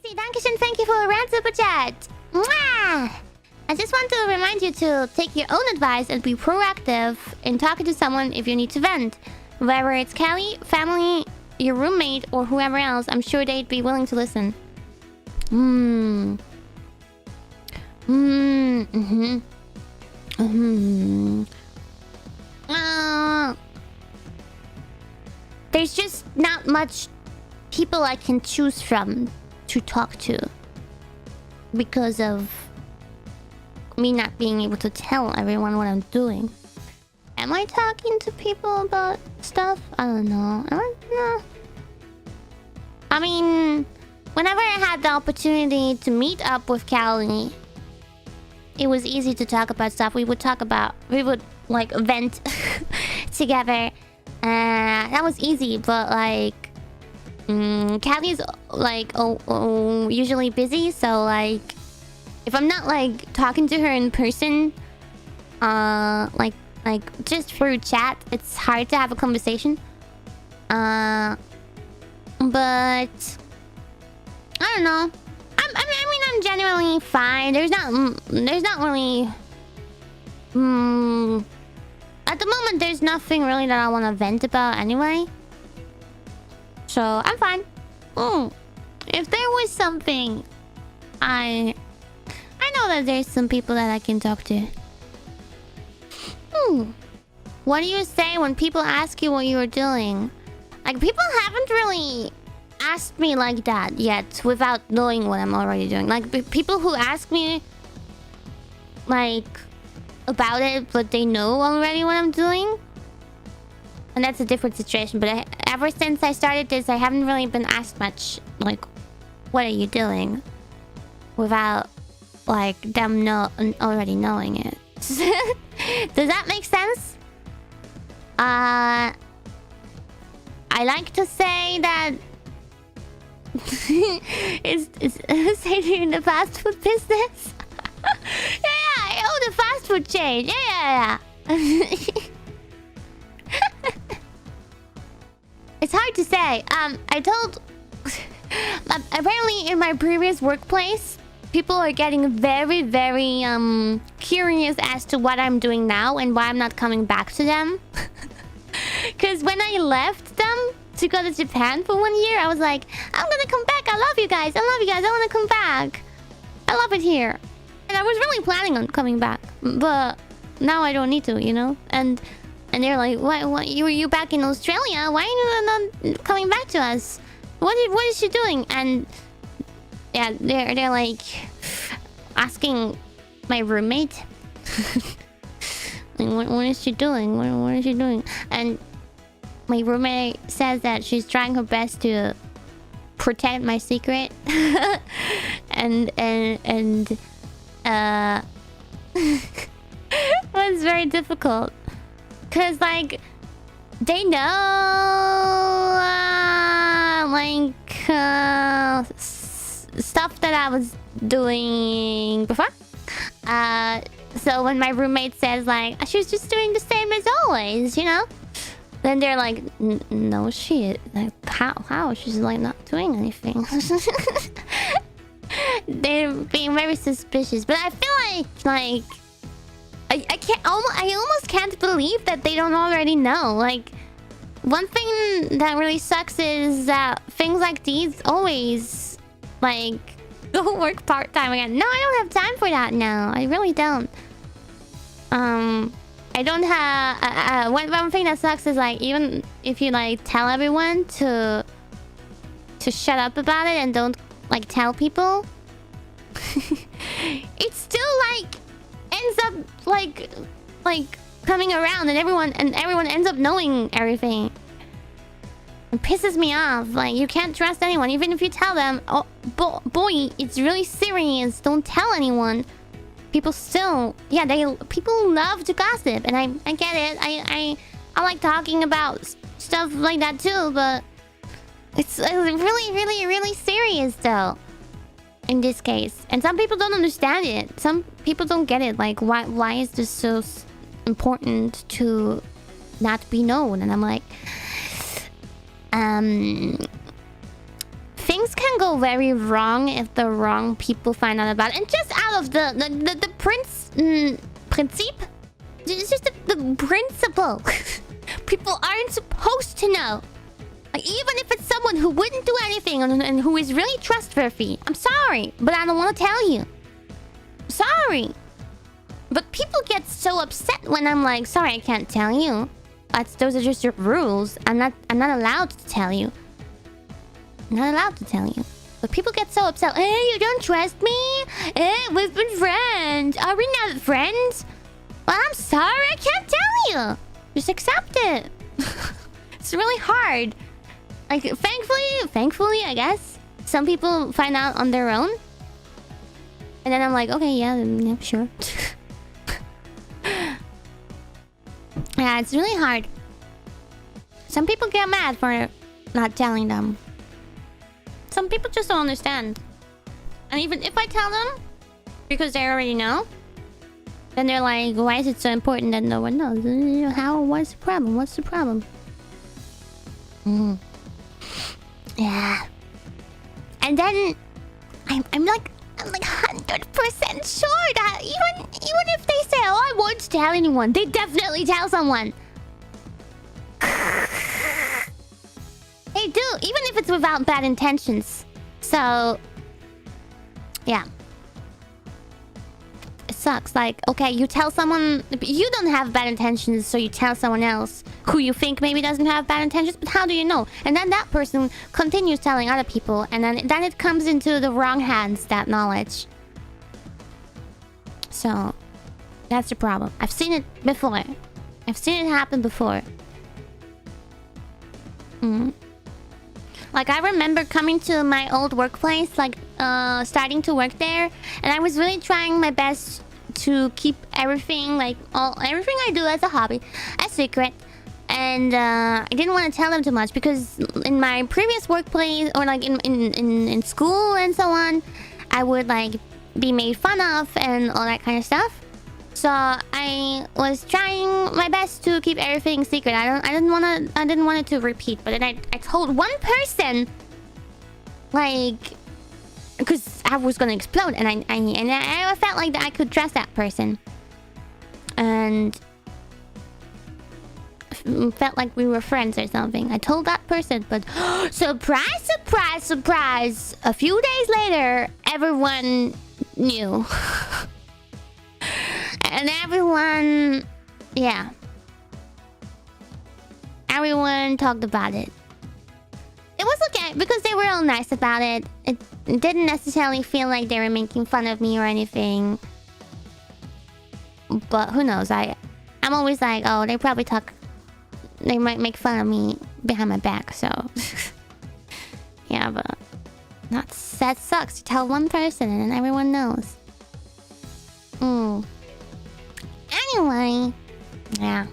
Easy, Dankeschön, thank you for a rad super chat. Mwah! I just want to remind you to take your own advice and be proactive in talking to someone if you need to vent. Whether it's Callie, family, your roommate, or whoever else, I'm sure they'd be willing to listen. There's just not much people I can choose from to talk to because of me not being able to tell everyone what I'm doing. Am I talking to people about stuff? I don't know. I mean, whenever I had the opportunity to meet up with Callie, it was easy to talk about stuff. We would like vent together. That was easy, but like Callie's like usually busy, so like if I'm not like talking to her in person, like just through chat, it's hard to have a conversation. But I don't know. I mean, I'm generally fine. There's not really. At the moment, there's nothing really that I want to vent about anyway. So I'm fine. If there was something, I know that there's some people that I can talk to. What do you say when people ask you what you are doing? Like, people haven't really asked me like that yet without knowing what I'm already doing. Like, people who ask me like about it, but they know already what I'm doing. And that's a different situation. But ever since I started this, I haven't really been asked much, like, what are you doing? Without, like, them already knowing it. Does that make sense? I like to say that it's say you're in the fast food business. Yeah, oh, the fast food chain. Yeah. It's hard to say. I told apparently in my previous workplace, people are getting very, very curious as to what I'm doing now and why I'm not coming back to them. Because when I left them to go to Japan for 1 year, I was like, I'm gonna come back. I love you guys. I want to come back. I love it here. And I was really planning on coming back, but now I don't need to, you know. And they're like, "What? You back in Australia? Why are you not coming back to us? What is she doing?" And yeah, they're like asking my roommate, like, what is she doing? What is she doing? And my roommate says that she's trying her best to protect my secret, and it was very difficult because like they know stuff that I was doing before. So when my roommate says like she was just doing the same as always, you know, then they're like, no shit, like how she's like not doing anything. They're being very suspicious, but I feel like I almost can't believe that they don't already know. Like, one thing that really sucks is that things like these always like go work part-time again. No, I don't have time for that now. I really don't. I don't have one thing that sucks is like, even if you like tell everyone to shut up about it and don't like tell people, it still like ends up like coming around, and everyone ends up knowing everything. It pisses me off. Like, you can't trust anyone, even if you tell them, oh boy, it's really serious, don't tell anyone. People still, yeah, people love to gossip, and I get it. I like talking about stuff like that too, but it's really serious though in this case. And some people don't understand it. Some people don't get it. Like, why is this so important to not be known? And I'm like, things can go very wrong if the wrong people find out about it. And just out of the principe? It's just the principle. People aren't supposed to know. Like, even if it's someone who wouldn't do anything and who is really trustworthy. I'm sorry, but I don't want to tell you. Sorry. But people get so upset when I'm like, sorry, I can't tell you. Those are just your rules. I'm not allowed to tell you. I'm not allowed to tell you. But people get so upset. Hey, you don't trust me? Hey, we've been friends. Are we not friends? Well, I'm sorry, I can't tell you. Just accept it. It's really hard. Like, thankfully, I guess, some people find out on their own. And then I'm like, okay, yeah, sure. Yeah, it's really hard. Some people get mad for not telling them. Some people just don't understand. And even if I tell them, because they already know, then they're like, why is it so important that no one knows? What's the problem? What's the problem? Yeah. And then I'm like 100% sure that even if they say, oh, I won't tell anyone, they definitely tell someone. They do, even if it's without bad intentions. So, yeah. It sucks. Like, okay, you tell someone... You don't have bad intentions, so you tell someone else who you think maybe doesn't have bad intentions, but how do you know? And then that person continues telling other people, and then it comes into the wrong hands, that knowledge. So, that's the problem. I've seen it before. I've seen it happen before. Like, I remember coming to my old workplace, like, starting to work there, and I was really trying my best to keep everything, like, everything I do as a hobby, a secret. And I didn't want to tell them too much, because in my previous workplace, or like in school and so on, I would, like, be made fun of and all that kind of stuff. So I was trying my best to keep everything secret. I didn't want it to repeat. But then I told one person, like, because I was gonna explode, and I felt like that I could trust that person, and felt like we were friends or something. I told that person, but surprise, surprise, surprise! A few days later, everyone knew. And everyone... Yeah. Everyone talked about it. It was okay, because they were all nice about it. It didn't necessarily feel like they were making fun of me or anything. But who knows? I'm always like, oh, they probably talk... They might make fun of me behind my back, so... Yeah, but... That sucks. You tell one person and then everyone knows. Anyway, yeah.